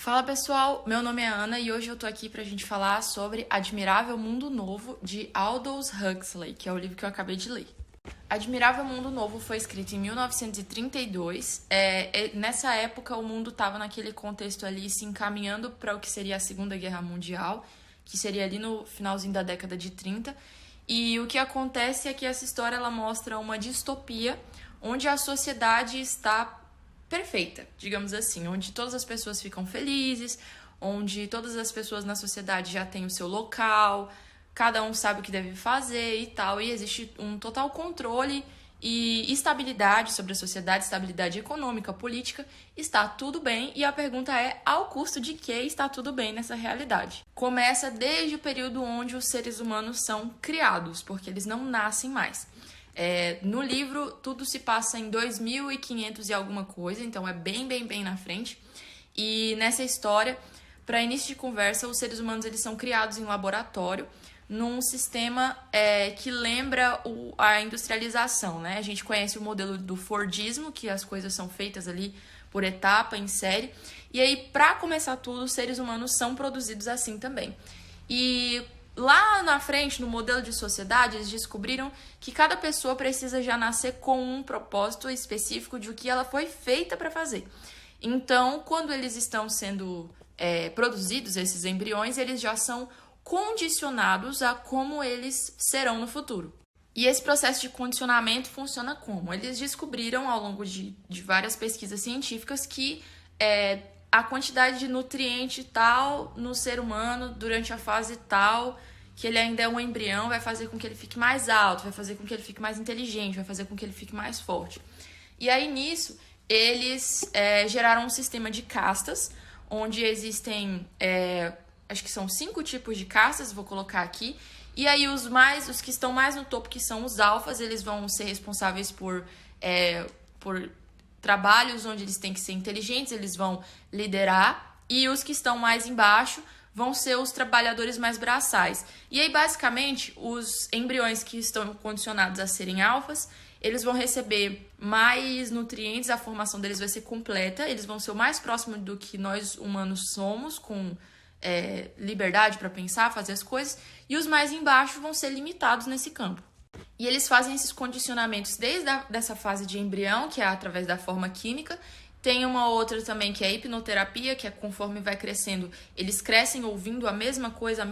Fala pessoal, meu nome é Ana e hoje eu tô aqui pra gente falar sobre Admirável Mundo Novo de Aldous Huxley, que é o livro que eu acabei de ler. Admirável Mundo Novo foi escrito em 1932. Nessa época o mundo estava naquele contexto ali se encaminhando para o que seria a Segunda Guerra Mundial, que seria ali no finalzinho da década de 30. E o que acontece é que essa história ela mostra uma distopia onde a sociedade está perfeita, digamos assim, onde todas as pessoas ficam felizes, onde todas as pessoas na sociedade já têm o seu local, cada um sabe o que deve fazer e tal, e existe um total controle e estabilidade sobre a sociedade, estabilidade econômica, política, está tudo bem, e a pergunta é, ao custo de que está tudo bem nessa realidade? Começa desde o período onde os seres humanos são criados, porque eles não nascem mais. No livro, tudo se passa em 2500 e alguma coisa, então é bem na frente. E nessa história, para início de conversa, os seres humanos eles são criados em laboratório, num sistema que lembra a industrialização, né? A gente conhece o modelo do Fordismo, que as coisas são feitas ali por etapa, em série. E aí, para começar tudo, os seres humanos são produzidos assim também. E lá na frente, no modelo de sociedade, eles descobriram que cada pessoa precisa já nascer com um propósito específico de o que ela foi feita para fazer. Então, quando eles estão sendo produzidos, esses embriões, eles já são condicionados a como eles serão no futuro. E esse processo de condicionamento funciona como? Eles descobriram, ao longo de várias pesquisas científicas, que a quantidade de nutriente tal no ser humano durante a fase tal, que ele ainda é um embrião, vai fazer com que ele fique mais alto, vai fazer com que ele fique mais inteligente, vai fazer com que ele fique mais forte. E aí, nisso, eles geraram um sistema de castas, onde existem, acho que são 5 tipos de castas, vou colocar aqui. E aí, os que estão mais no topo, que são os alfas, eles vão ser responsáveis por trabalhos onde eles têm que ser inteligentes, eles vão liderar, e os que estão mais embaixo vão ser os trabalhadores mais braçais. E aí, basicamente, os embriões que estão condicionados a serem alfas, eles vão receber mais nutrientes, a formação deles vai ser completa, eles vão ser o mais próximo do que nós humanos somos, com liberdade para pensar, fazer as coisas, e os mais embaixo vão ser limitados nesse campo. E eles fazem esses condicionamentos desde dessa fase de embrião, que é através da forma química. Tem uma outra também que é a hipnoterapia, que é conforme vai crescendo, eles crescem ouvindo a mesma coisa.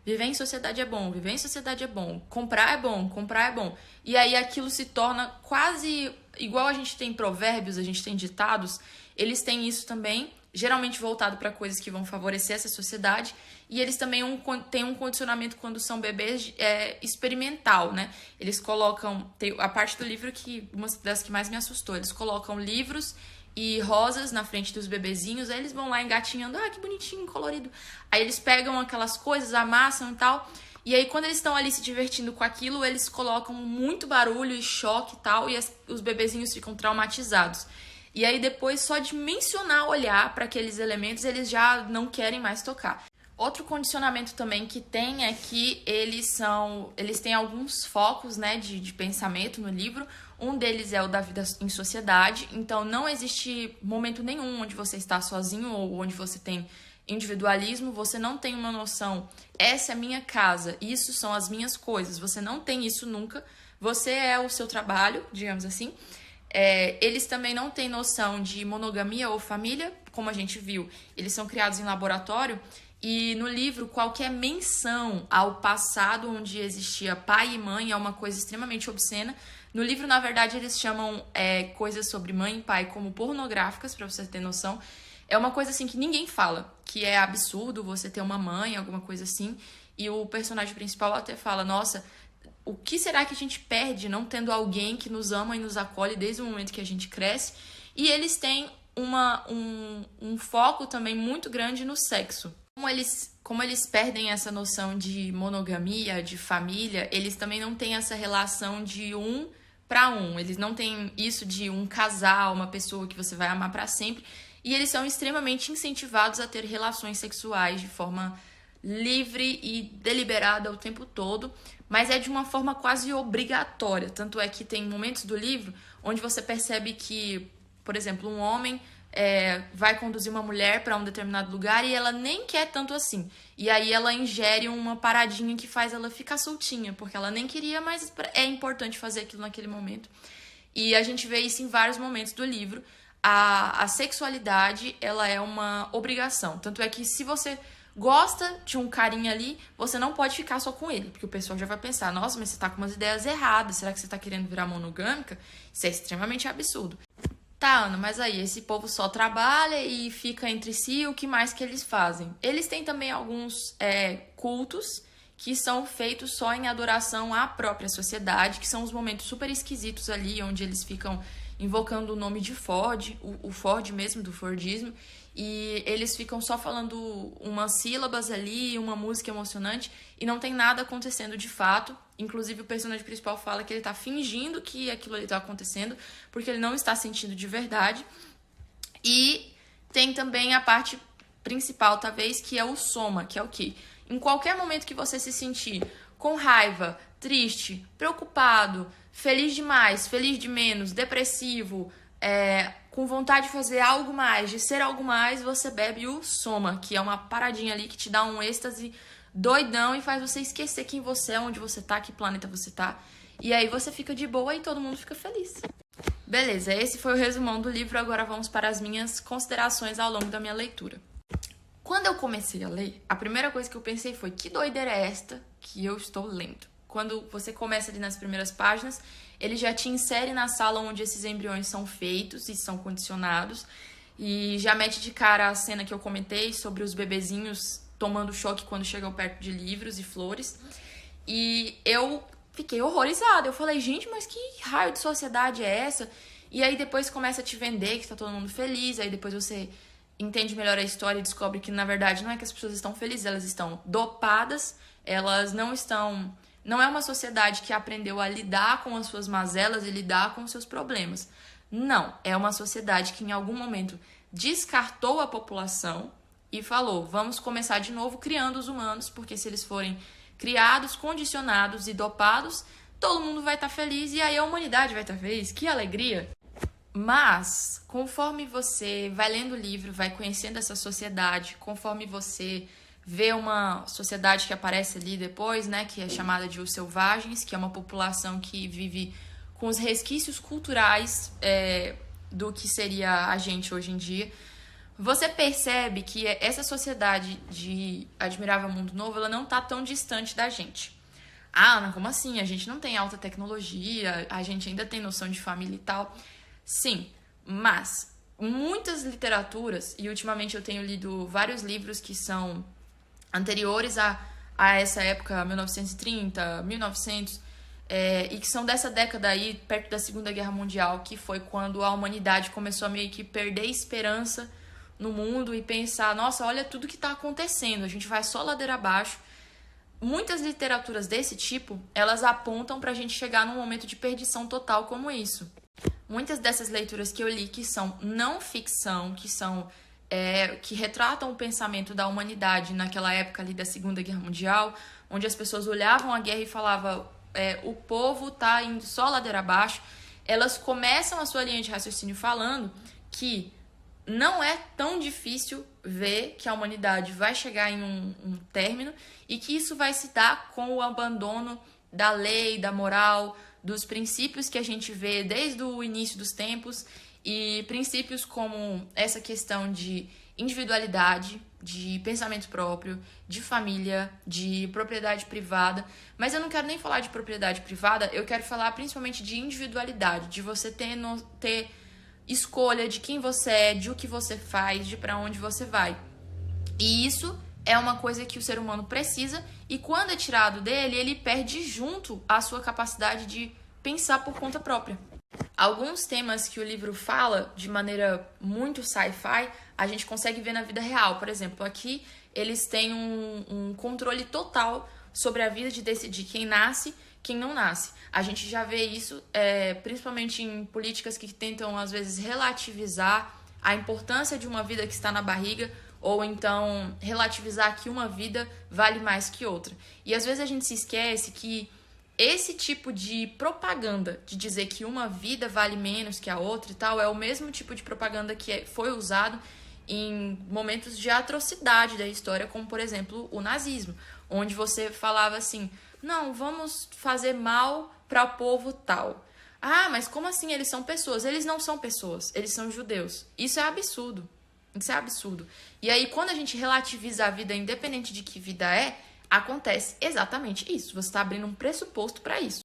Viver em sociedade é bom, viver em sociedade é bom. Comprar é bom, comprar é bom. E aí aquilo se torna quase igual a gente tem provérbios, a gente tem ditados. Eles têm isso também, geralmente voltado para coisas que vão favorecer essa sociedade. E eles também têm um condicionamento quando são bebês experimental, né? Eles colocam... Tem a parte do livro que uma das que mais me assustou. Eles colocam livros e rosas na frente dos bebezinhos. Aí eles vão lá engatinhando. Ah, que bonitinho, colorido. Aí eles pegam aquelas coisas, amassam e tal. E aí, quando eles estão ali se divertindo com aquilo, eles colocam muito barulho e choque e tal. E os bebezinhos ficam traumatizados. E aí, depois, só de mencionar, olhar para aqueles elementos, eles já não querem mais tocar. Outro condicionamento também que tem é que eles têm alguns focos, né, de pensamento no livro. Um deles é o da vida em sociedade. Então, não existe momento nenhum onde você está sozinho ou onde você tem individualismo. Você não tem uma noção, essa é a minha casa, isso são as minhas coisas. Você não tem isso nunca. Você é o seu trabalho, digamos assim. Eles também não têm noção de monogamia ou família, como a gente viu. Eles são criados em laboratório. E no livro, qualquer menção ao passado onde existia pai e mãe é uma coisa extremamente obscena. No livro, na verdade, eles chamam coisas sobre mãe e pai como pornográficas, pra você ter noção. É uma coisa assim que ninguém fala, que é absurdo você ter uma mãe, alguma coisa assim. E o personagem principal até fala, nossa, o que será que a gente perde não tendo alguém que nos ama e nos acolhe desde o momento que a gente cresce? E eles têm um foco também muito grande no sexo. Como eles perdem essa noção de monogamia, de família, eles também não têm essa relação de um para um. Eles não têm isso de um casal, uma pessoa que você vai amar para sempre. E eles são extremamente incentivados a ter relações sexuais de forma livre e deliberada o tempo todo, mas é de uma forma quase obrigatória. Tanto é que tem momentos do livro onde você percebe que, por exemplo, um homem vai conduzir uma mulher para um determinado lugar e ela nem quer tanto assim. E aí ela ingere uma paradinha que faz ela ficar soltinha, porque ela nem queria, mas é importante fazer aquilo naquele momento. E a gente vê isso em vários momentos do livro. A sexualidade, ela é uma obrigação. Tanto é que se você gosta de um carinha ali, você não pode ficar só com ele, porque o pessoal já vai pensar, nossa, mas você tá com umas ideias erradas, será que você tá querendo virar monogâmica? Isso é extremamente absurdo. Tá, Ana, mas aí, esse povo só trabalha e fica entre si, o que mais que eles fazem? Eles têm também alguns cultos que são feitos só em adoração à própria sociedade, que são os momentos super esquisitos ali, onde eles ficam invocando o nome de Ford, o Ford mesmo, do Fordismo, e eles ficam só falando umas sílabas ali, uma música emocionante, e não tem nada acontecendo de fato. Inclusive, o personagem principal fala que ele tá fingindo que aquilo ali tá acontecendo, porque ele não está sentindo de verdade. E tem também a parte principal, talvez, que é o soma, que é o quê? Em qualquer momento que você se sentir com raiva, triste, preocupado, feliz demais, feliz de menos, depressivo, com vontade de fazer algo mais, de ser algo mais, você bebe o soma, que é uma paradinha ali que te dá um êxtase doidão e faz você esquecer quem você é, onde você tá, que planeta você tá. E aí você fica de boa e todo mundo fica feliz. Beleza, esse foi o resumão do livro, agora vamos para as minhas considerações ao longo da minha leitura. Quando eu comecei a ler, a primeira coisa que eu pensei foi, que doideira é esta que eu estou lendo? Quando você começa ali nas primeiras páginas, ele já te insere na sala onde esses embriões são feitos e são condicionados, e já mete de cara a cena que eu comentei sobre os bebezinhos tomando choque quando chegam perto de livros e flores. E eu fiquei horrorizada. Eu falei, gente, mas que raio de sociedade é essa? E aí depois começa a te vender que tá todo mundo feliz, aí depois você entende melhor a história e descobre que, na verdade, não é que as pessoas estão felizes, elas estão dopadas, elas não estão... Não é uma sociedade que aprendeu a lidar com as suas mazelas e lidar com os seus problemas. Não, é uma sociedade que em algum momento descartou a população e falou, vamos começar de novo criando os humanos, porque se eles forem criados, condicionados e dopados, todo mundo vai estar feliz e aí a humanidade vai estar feliz. Que alegria! Mas, conforme você vai lendo o livro, vai conhecendo essa sociedade, conforme você vê uma sociedade que aparece ali depois, né, que é chamada de os selvagens, que é uma população que vive com os resquícios culturais do que seria a gente hoje em dia, você percebe que essa sociedade de Admirável Mundo Novo, ela não tá tão distante da gente. Ah, Ana, como assim? A gente não tem alta tecnologia, a gente ainda tem noção de família e tal. Sim, mas muitas literaturas, e ultimamente eu tenho lido vários livros que são anteriores a essa época, 1930, 1900, e que são dessa década aí, perto da Segunda Guerra Mundial, que foi quando a humanidade começou a meio que perder esperança no mundo e pensar, nossa, olha tudo que está acontecendo, a gente vai só ladeira abaixo. Muitas literaturas desse tipo, elas apontam para a gente chegar num momento de perdição total como isso. Muitas dessas leituras que eu li, que são não ficção, que retratam o pensamento da humanidade naquela época ali da Segunda Guerra Mundial, onde as pessoas olhavam a guerra e falavam, o povo tá indo só ladeira abaixo, elas começam a sua linha de raciocínio falando que não é tão difícil ver que a humanidade vai chegar em um término e que isso vai se dar com o abandono da lei, da moral, dos princípios que a gente vê desde o início dos tempos, e princípios como essa questão de individualidade, de pensamento próprio, de família, de propriedade privada. Mas eu não quero nem falar de propriedade privada, eu quero falar principalmente de individualidade, de você ter escolha de quem você é, de o que você faz, de para onde você vai. E isso é uma coisa que o ser humano precisa, e quando é tirado dele, ele perde junto a sua capacidade de pensar por conta própria. Alguns temas que o livro fala de maneira muito sci-fi, a gente consegue ver na vida real. Por exemplo, aqui eles têm um controle total sobre a vida de decidir quem nasce, quem não nasce. A gente já vê isso principalmente em políticas que tentam, às vezes, relativizar a importância de uma vida que está na barriga, ou então relativizar que uma vida vale mais que outra. E às vezes a gente se esquece que Esse tipo de propaganda, de dizer que uma vida vale menos que a outra e tal, é o mesmo tipo de propaganda que foi usado em momentos de atrocidade da história, como, por exemplo, o nazismo, onde você falava assim, não, vamos fazer mal para o povo tal. Ah, mas como assim eles são pessoas? Eles não são pessoas, eles são judeus. Isso é absurdo. Isso é absurdo. E aí, quando a gente relativiza a vida, independente de que vida é, acontece exatamente isso. Você está abrindo um pressuposto para isso.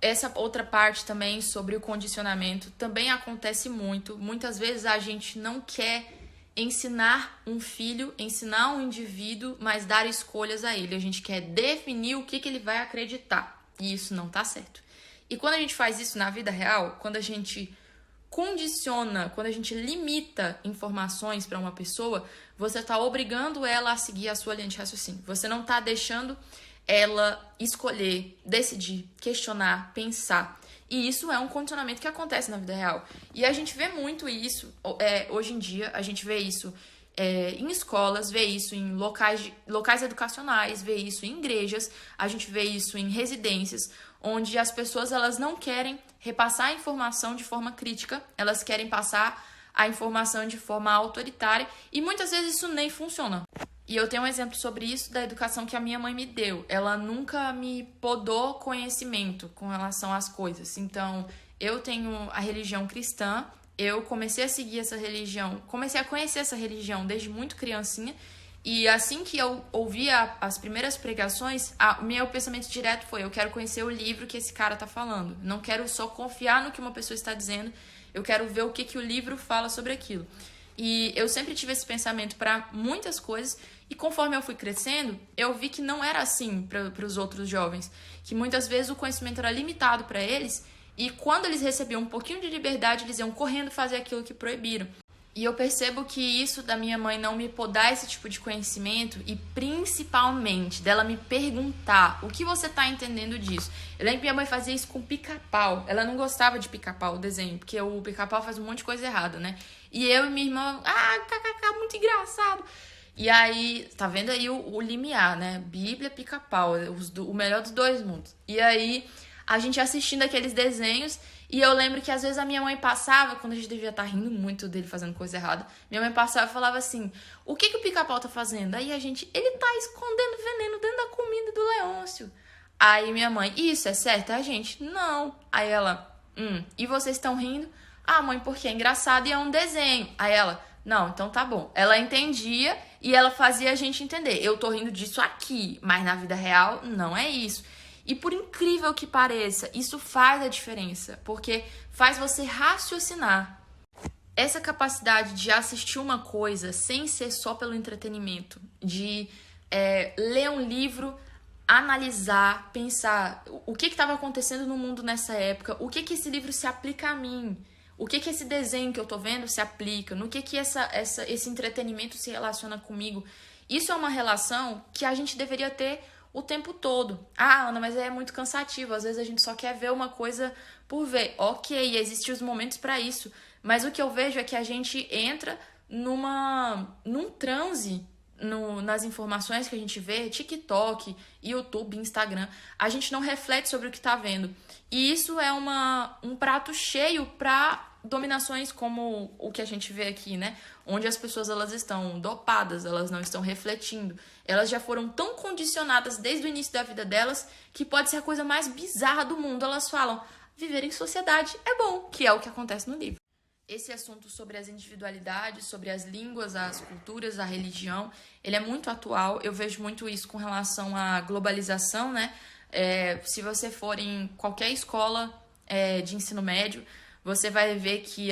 Essa outra parte também sobre o condicionamento também acontece muito. Muitas vezes a gente não quer ensinar um filho, ensinar um indivíduo, mas dar escolhas a ele. A gente quer definir o que ele vai acreditar. E isso não tá certo. E quando a gente faz isso na vida real, quando a gente condiciona, quando a gente limita informações para uma pessoa, você está obrigando ela a seguir a sua linha de raciocínio. Você não está deixando ela escolher, decidir, questionar, pensar. E isso é um condicionamento que acontece na vida real. E a gente vê muito isso hoje em dia, a gente vê isso em escolas, vê isso em locais educacionais, vê isso em igrejas, a gente vê isso em residências, onde as pessoas elas não querem repassar a informação de forma crítica, elas querem passar a informação de forma autoritária e muitas vezes isso nem funciona. E eu tenho um exemplo sobre isso da educação que a minha mãe me deu. Ela nunca me podou conhecimento com relação às coisas. Então, eu tenho a religião cristã, eu comecei a seguir essa religião, comecei a conhecer essa religião desde muito criancinha. E assim que eu ouvia as primeiras pregações, o meu pensamento direto foi, eu quero conhecer o livro que esse cara tá falando. Não quero só confiar no que uma pessoa está dizendo, eu quero ver o que o livro fala sobre aquilo. E eu sempre tive esse pensamento para muitas coisas, e conforme eu fui crescendo, eu vi que não era assim para os outros jovens, que muitas vezes o conhecimento era limitado para eles, e quando eles recebiam um pouquinho de liberdade, eles iam correndo fazer aquilo que proibiram. E eu percebo que isso da minha mãe não me podar esse tipo de conhecimento e principalmente dela me perguntar o que você tá entendendo disso. Eu lembro que minha mãe fazia isso com pica-pau. Ela não gostava de pica-pau, o desenho, porque o pica-pau faz um monte de coisa errada, né? E eu e minha irmã, kkk, muito engraçado. E aí, tá vendo aí o limiar, né? Bíblia, pica-pau, o melhor dos dois mundos. E aí, a gente assistindo aqueles desenhos. E eu lembro que às vezes a minha mãe passava, quando a gente devia estar rindo muito dele fazendo coisa errada, minha mãe passava e falava assim, o que o pica-pau tá fazendo? Aí a gente, ele tá escondendo veneno dentro da comida do Leôncio. Aí minha mãe, isso é certo? A gente, não. Aí ela, e vocês estão rindo? Ah, mãe, porque é engraçado e é um desenho. Aí ela, não, então tá bom. Ela entendia e ela fazia a gente entender. Eu tô rindo disso aqui, mas na vida real não é isso. E por incrível que pareça, isso faz a diferença, porque faz você raciocinar. Essa capacidade de assistir uma coisa sem ser só pelo entretenimento, de ler um livro, analisar, pensar o que estava acontecendo no mundo nessa época, o que esse livro se aplica a mim, o que esse desenho que eu tô vendo se aplica, no que esse entretenimento se relaciona comigo. Isso é uma relação que a gente deveria ter o tempo todo. Ah, Ana, mas é muito cansativo. Às vezes a gente só quer ver uma coisa por ver. Ok, existem os momentos para isso. Mas o que eu vejo é que a gente entra num transe nas informações que a gente vê, TikTok, YouTube, Instagram. A gente não reflete sobre o que está vendo. E isso é um prato cheio para dominações como o que a gente vê aqui, né? Onde as pessoas elas estão dopadas, elas não estão refletindo. Elas já foram tão condicionadas desde o início da vida delas que pode ser a coisa mais bizarra do mundo. Elas falam, viver em sociedade é bom, que é o que acontece no livro. Esse assunto sobre as individualidades, sobre as línguas, as culturas, a religião, ele é muito atual. Eu vejo muito isso com relação à globalização, né? Se você for em qualquer escola de ensino médio, você vai ver que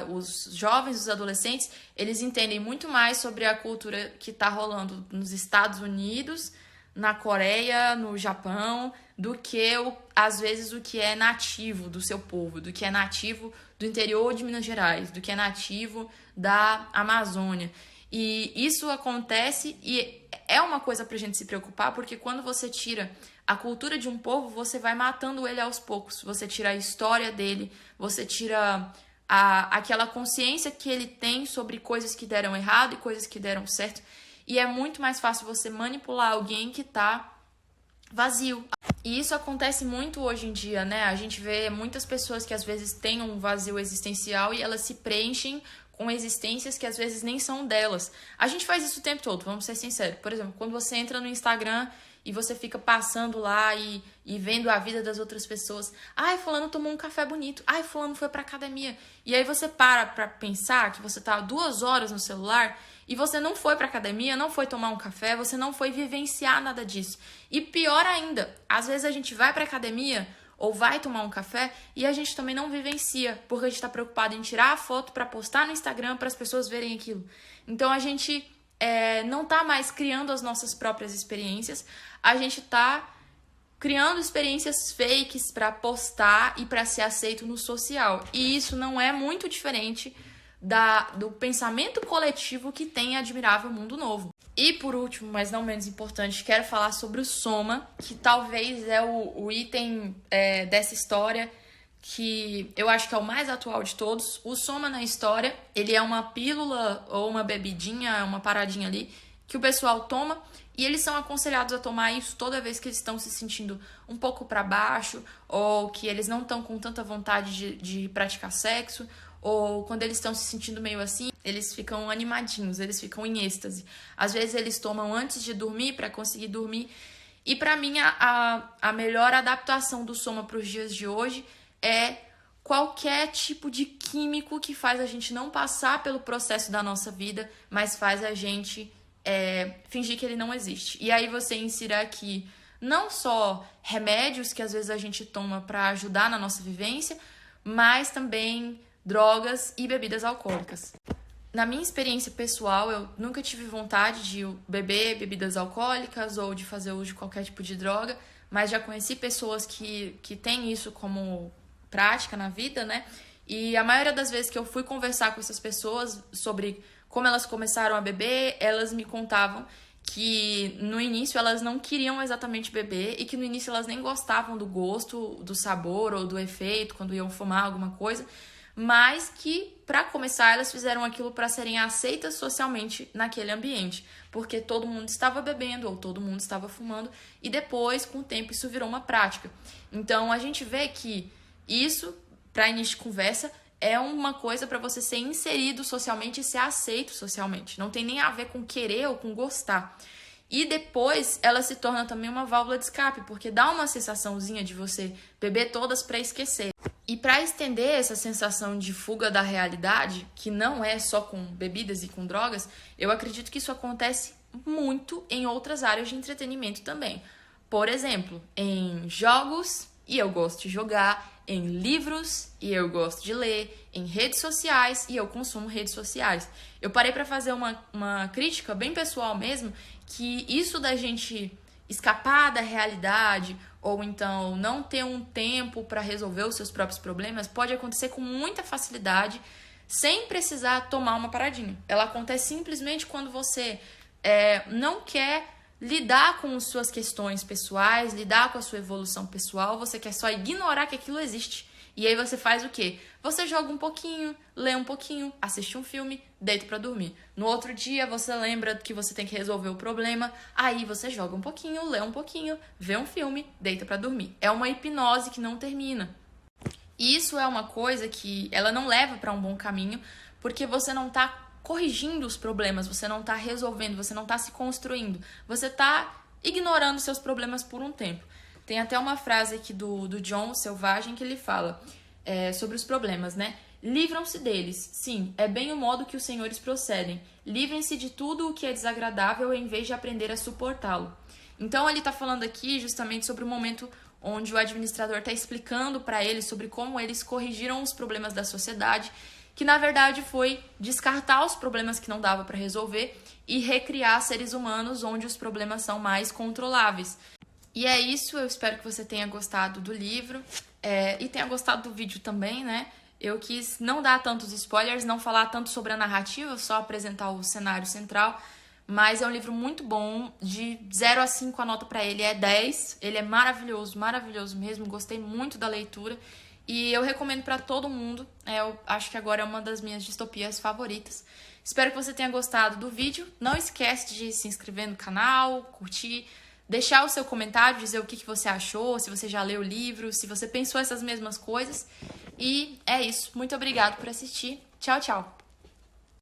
os jovens, os adolescentes, eles entendem muito mais sobre a cultura que está rolando nos Estados Unidos, na Coreia, no Japão, do que, às vezes, o que é nativo do seu povo, do que é nativo do interior de Minas Gerais, do que é nativo da Amazônia. E isso acontece e é uma coisa pra gente se preocupar, porque quando você tira a cultura de um povo, você vai matando ele aos poucos. Você tira a história dele, você tira aquela consciência que ele tem sobre coisas que deram errado e coisas que deram certo. E é muito mais fácil você manipular alguém que tá vazio. E isso acontece muito hoje em dia, né? A gente vê muitas pessoas que às vezes têm um vazio existencial e elas se preenchem com existências que às vezes nem são delas. A gente faz isso o tempo todo, vamos ser sinceros. Por exemplo, quando você entra no Instagram e você fica passando lá e vendo a vida das outras pessoas. Ai, fulano tomou um café bonito. Ai, fulano foi pra academia. E aí você para pra pensar que você tá 2 horas no celular e você não foi pra academia, não foi tomar um café, você não foi vivenciar nada disso. E pior ainda, às vezes a gente vai pra academia ou vai tomar um café e a gente também não vivencia, porque a gente tá preocupado em tirar a foto pra postar no Instagram para as pessoas verem aquilo. Então a gente não tá mais criando as nossas próprias experiências, a gente tá criando experiências fakes para postar e para ser aceito no social. E isso não é muito diferente do pensamento coletivo que tem Admirável Mundo Novo. E por último, mas não menos importante, quero falar sobre o Soma, que talvez é o item dessa história que eu acho que é o mais atual de todos. O Soma na história, ele é uma pílula ou uma bebidinha, uma paradinha ali, que o pessoal toma e eles são aconselhados a tomar isso toda vez que eles estão se sentindo um pouco para baixo ou que eles não estão com tanta vontade de praticar sexo ou quando eles estão se sentindo meio assim, eles ficam animadinhos, eles ficam em êxtase. Às vezes eles tomam antes de dormir para conseguir dormir. E para mim a melhor adaptação do Soma para os dias de hoje é qualquer tipo de químico que faz a gente não passar pelo processo da nossa vida, mas faz a gente fingir que ele não existe. E aí você insira aqui não só remédios que às vezes a gente toma para ajudar na nossa vivência, mas também drogas e bebidas alcoólicas. Na minha experiência pessoal, eu nunca tive vontade de beber bebidas alcoólicas ou de fazer uso de qualquer tipo de droga, mas já conheci pessoas que têm isso como prática na vida, né? E a maioria das vezes que eu fui conversar com essas pessoas sobre como elas começaram a beber, elas me contavam que no início elas não queriam exatamente beber e que no início elas nem gostavam do gosto, do sabor ou do efeito quando iam fumar alguma coisa, mas que, para começar, elas fizeram aquilo para serem aceitas socialmente naquele ambiente, porque todo mundo estava bebendo ou todo mundo estava fumando, e depois, com o tempo, isso virou uma prática. Então, a gente vê que isso, para início de conversa, é uma coisa para você ser inserido socialmente e ser aceito socialmente. Não tem nem a ver com querer ou com gostar. E depois, ela se torna também uma válvula de escape, porque dá uma sensaçãozinha de você beber todas para esquecer. E para estender essa sensação de fuga da realidade, que não é só com bebidas e com drogas, eu acredito que isso acontece muito em outras áreas de entretenimento também. Por exemplo, em jogos, e eu gosto de jogar, em livros, e eu gosto de ler, em redes sociais, e eu consumo redes sociais. Eu parei para fazer uma crítica bem pessoal mesmo, que isso da gente escapar da realidade ou então não ter um tempo para resolver os seus próprios problemas pode acontecer com muita facilidade sem precisar tomar uma paradinha. Ela acontece simplesmente quando você não quer lidar com as suas questões pessoais, lidar com a sua evolução pessoal, você quer só ignorar que aquilo existe. E aí você faz o quê? Você joga um pouquinho, lê um pouquinho, assiste um filme, deita pra dormir. No outro dia você lembra que você tem que resolver o problema, aí você joga um pouquinho, lê um pouquinho, vê um filme, deita pra dormir. É uma hipnose que não termina. E isso é uma coisa que ela não leva pra um bom caminho, porque você não tá corrigindo os problemas, você não tá resolvendo, você não tá se construindo, você tá ignorando seus problemas por um tempo. Tem até uma frase aqui do John Selvagem que ele fala sobre os problemas, né? Livram-se deles. Sim, é bem o modo que os senhores procedem. Livrem-se de tudo o que é desagradável em vez de aprender a suportá-lo. Então ele está falando aqui justamente sobre o momento onde o administrador está explicando para eles sobre como eles corrigiram os problemas da sociedade, que na verdade foi descartar os problemas que não dava para resolver e recriar seres humanos onde os problemas são mais controláveis. E é isso, eu espero que você tenha gostado do livro e tenha gostado do vídeo também, né? Eu quis não dar tantos spoilers, não falar tanto sobre a narrativa, só apresentar o cenário central, mas é um livro muito bom, de 0 a 5 a nota para ele é 10, ele é maravilhoso, maravilhoso mesmo, gostei muito da leitura e eu recomendo para todo mundo, eu acho que agora é uma das minhas distopias favoritas. Espero que você tenha gostado do vídeo, não esquece de se inscrever no canal, curtir, deixar o seu comentário, dizer o que você achou, se você já leu o livro, se você pensou essas mesmas coisas. E é isso. Muito obrigada por assistir. Tchau, tchau!